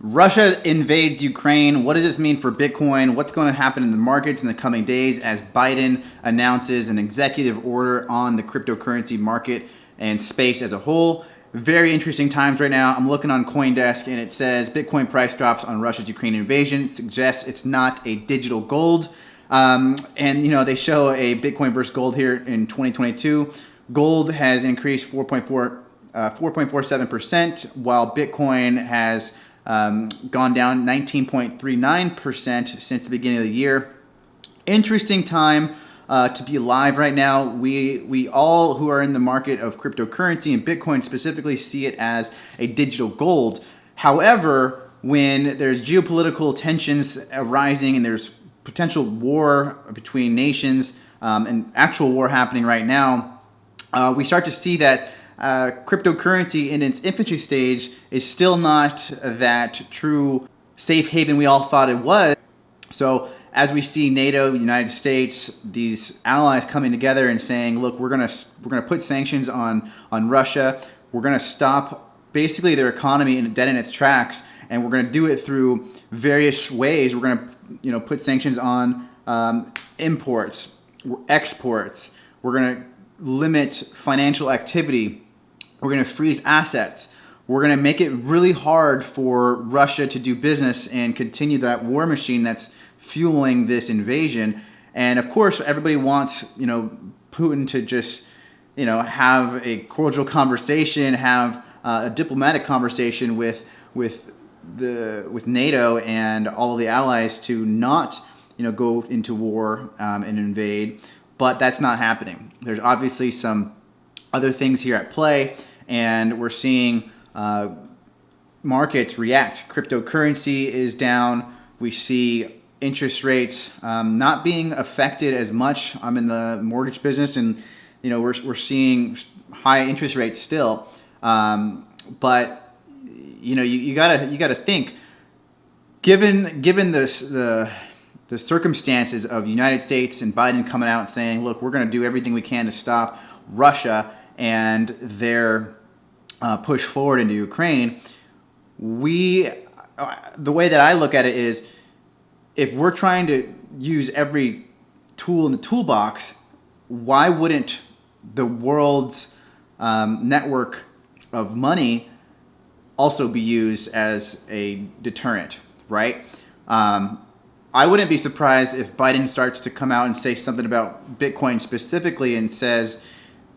Russia invades Ukraine. What does this mean for Bitcoin? What's going to happen in the markets in the coming days as Biden announces an executive order on the cryptocurrency market and space as a whole? Very interesting times right now. I'm looking on CoinDesk and it says Bitcoin price drops on Russia's Ukraine invasion. It suggests it's not a digital gold. And they show a Bitcoin versus gold here in 2022. Gold has increased 4.47%, while Bitcoin has gone down 19.39% since the beginning of the year. Interesting time to be alive right now. We all who are in the market of cryptocurrency and Bitcoin specifically see it as a digital gold. However, when there's geopolitical tensions arising and there's potential war between nations and actual war happening right now, we start to see that cryptocurrency in its infancy stage is still not that true safe haven we all thought it was. So as we see NATO, the United States, these allies coming together and saying, look, we're gonna put sanctions on Russia. We're gonna stop basically their economy dead in its tracks, and we're gonna do it through various ways. We're gonna put sanctions on imports, exports. We're gonna limit financial activity. We're going to freeze assets. We're going to make it really hard for Russia to do business and continue that war machine that's fueling this invasion. And of course, everybody wants, Putin to just, have a cordial conversation, have a diplomatic conversation with NATO and all of the allies to not, go into war and invade. But that's not happening. There's obviously some other things here at play. And we're seeing markets react. Cryptocurrency is down. We see interest rates not being affected as much. I'm in the mortgage business, and we're seeing high interest rates still. But you gotta think. Given the circumstances of the United States and Biden coming out and saying, look, we're going to do everything we can to stop Russia and their push forward into Ukraine, the way that I look at it is, if we're trying to use every tool in the toolbox, why wouldn't the world's network of money also be used as a deterrent, right? I wouldn't be surprised if Biden starts to come out and say something about Bitcoin specifically and says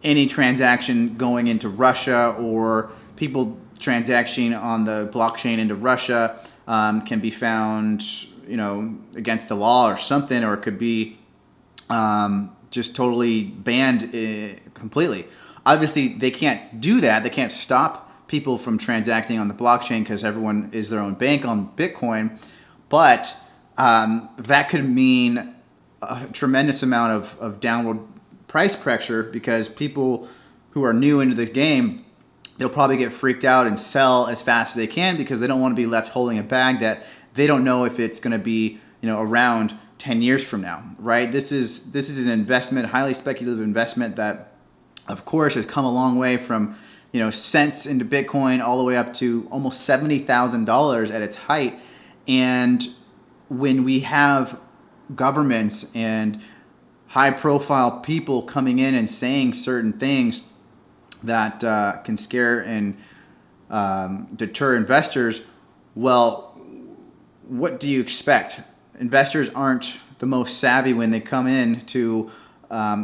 any transaction going into Russia or people transacting on the blockchain into Russia can be found, against the law or something, or it could be just totally banned completely. Obviously, they can't do that. They can't stop people from transacting on the blockchain because everyone is their own bank on Bitcoin. But that could mean a tremendous amount of downward price pressure, because people who are new into the game, they'll probably get freaked out and sell as fast as they can because they don't want to be left holding a bag that they don't know if it's going to be around 10 years from now, right? This is an investment, highly speculative investment that, of course, has come a long way from cents into Bitcoin all the way up to almost $70,000 at its height. And when we have governments and high-profile people coming in and saying certain things that can scare and deter investors, well, what do you expect? Investors aren't the most savvy when they come in to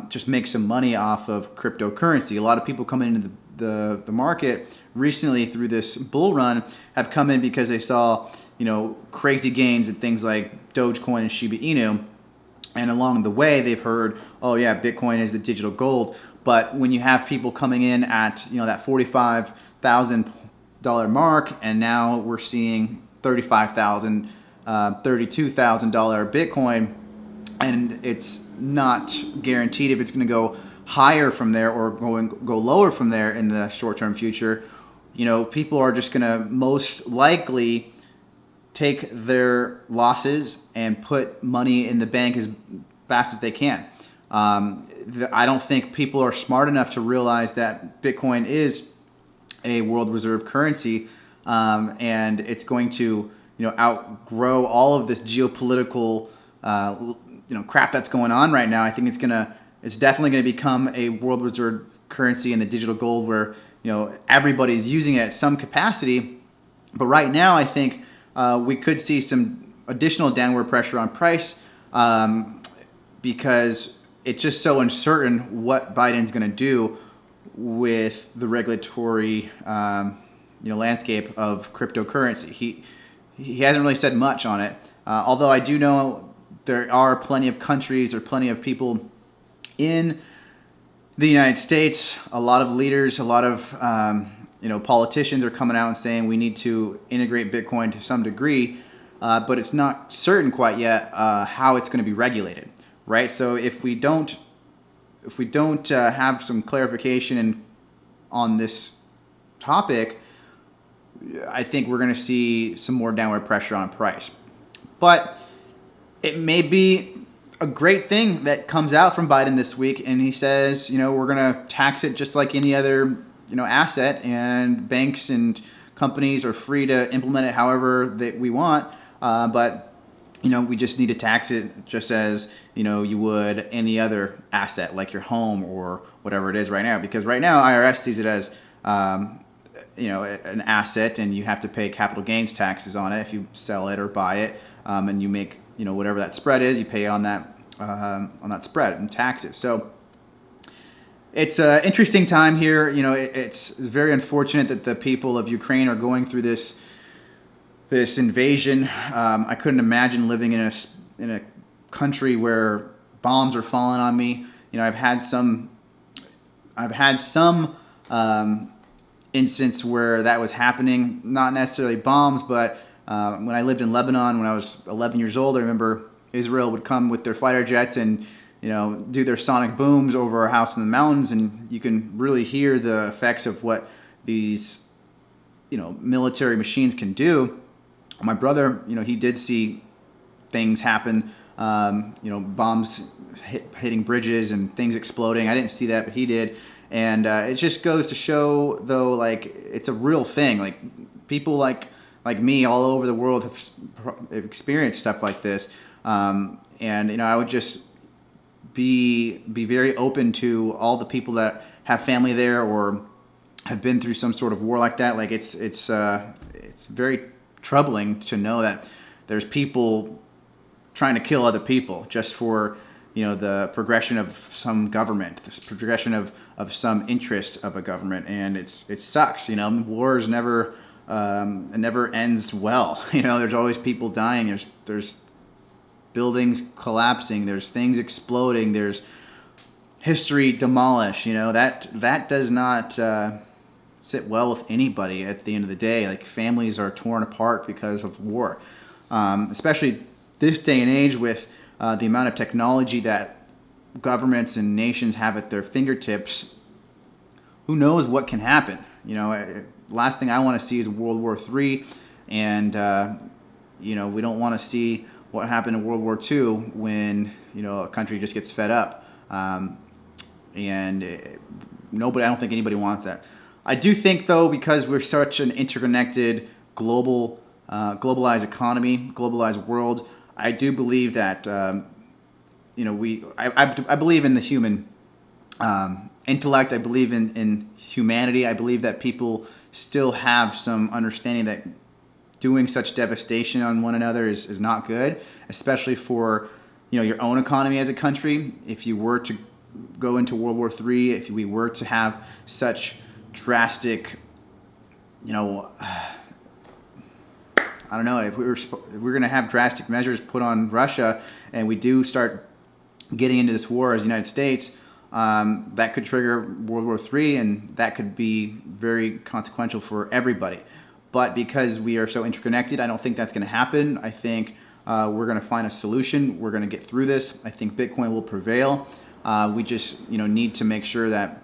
just make some money off of cryptocurrency. A lot of people coming into the market recently through this bull run have come in because they saw crazy gains in things like Dogecoin and Shiba Inu. And along the way, they've heard, oh yeah, Bitcoin is the digital gold. But when you have people coming in at that $45,000 mark, and now we're seeing $35,000, $32,000 Bitcoin, and it's not guaranteed if it's going to go higher from there or go lower from there in the short-term future. People are just going to most likely take their losses and put money in the bank as fast as they can. I don't think people are smart enough to realize that Bitcoin is a world reserve currency. and it's going to outgrow all of this geopolitical crap that's going on right now. I think it's definitely gonna become a world reserve currency in the digital gold where everybody's using it at some capacity. But right now, I think we could see some additional downward pressure on price because it's just so uncertain what Biden's going to do with the regulatory landscape of cryptocurrency. He hasn't really said much on it, although I do know there are plenty of countries or plenty of people in the United States, a lot of leaders, a lot of politicians are coming out and saying we need to integrate Bitcoin to some degree, but it's not certain quite yet how it's going to be regulated, right? So if we don't have some clarification on this topic, I think we're going to see some more downward pressure on price. But it may be a great thing that comes out from Biden this week, and he says, we're going to tax it just like any other asset, and banks and companies are free to implement it however that we want. But we just need to tax it just as you would any other asset like your home or whatever it is right now. Because right now IRS sees it as an asset, and you have to pay capital gains taxes on it if you sell it or buy it, and you make whatever that spread is, you pay on that spread and taxes. So it's an interesting time here. It's very unfortunate that the people of Ukraine are going through this invasion. I couldn't imagine living in a country where bombs are falling on me. I've had some instance where that was happening. Not necessarily bombs, but when I lived in Lebanon when I was 11 years old, I remember Israel would come with their fighter jets and do their sonic booms over our house in the mountains, and you can really hear the effects of what these military machines can do. My brother, he did see things happen, bombs hitting bridges and things exploding. I didn't see that, but he did. And it just goes to show, though, like, it's a real thing. Like, people like me all over the world have experienced stuff like this. And I would just be very open to all the people that have family there or have been through some sort of war like that. Like, it's very troubling to know that there's people trying to kill other people just for the progression of some government, the progression of some interest of a government, and it sucks. Wars never it never ends well. There's always people dying. There's buildings collapsing. There's things exploding. There's history demolished. That does not sit well with anybody at the end of the day. Like, families are torn apart because of war, especially this day and age with the amount of technology that governments and nations have at their fingertips. Who knows what can happen? Last thing I want to see is World War III, and we don't want to see what happened in World War II when a country just gets fed up, and nobody. I don't think anybody wants that. I do think, though, because we're such an interconnected, globalized economy, globalized world, I do believe that I believe in the human intellect. I believe in humanity. I believe that people still have some understanding that doing such devastation on one another is not good, especially for your own economy as a country. If you were to go into World War III, if we were to have such drastic, I don't know, if we're going to have drastic measures put on Russia, and we do start getting into this war as the United States, that could trigger World War III, and that could be very consequential for everybody. But because we are so interconnected, I don't think that's going to happen. I think we're going to find a solution. We're going to get through this. I think Bitcoin will prevail. We just need to make sure that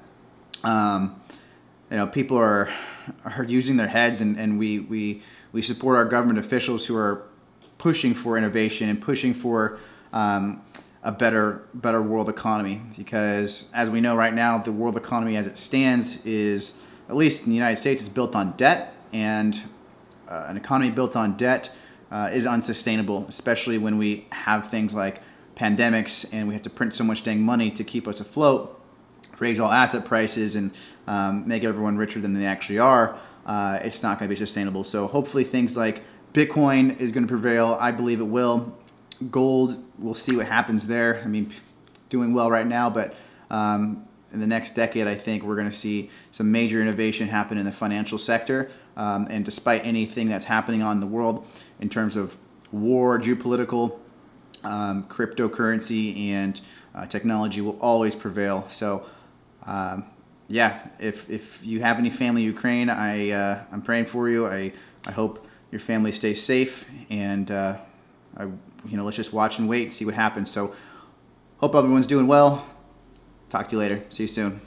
people are using their heads, and we support our government officials who are pushing for innovation and pushing for a better world economy. Because as we know right now, the world economy as it stands is, at least in the United States, is built on debt, and an economy built on debt is unsustainable, especially when we have things like pandemics and we have to print so much dang money to keep us afloat, raise all asset prices, and make everyone richer than they actually are. It's not going to be sustainable. So hopefully things like Bitcoin is going to prevail. I believe it will. Gold, we'll see what happens there. I mean, doing well right now, but in the next decade, I think we're going to see some major innovation happen in the financial sector. And despite anything that's happening on the world in terms of war, geopolitical, cryptocurrency, and technology will always prevail. So, yeah, if you have any family in Ukraine, I'm praying for you. I hope your family stays safe, and let's just watch and wait and see what happens. So, hope everyone's doing well. Talk to you later. See you soon.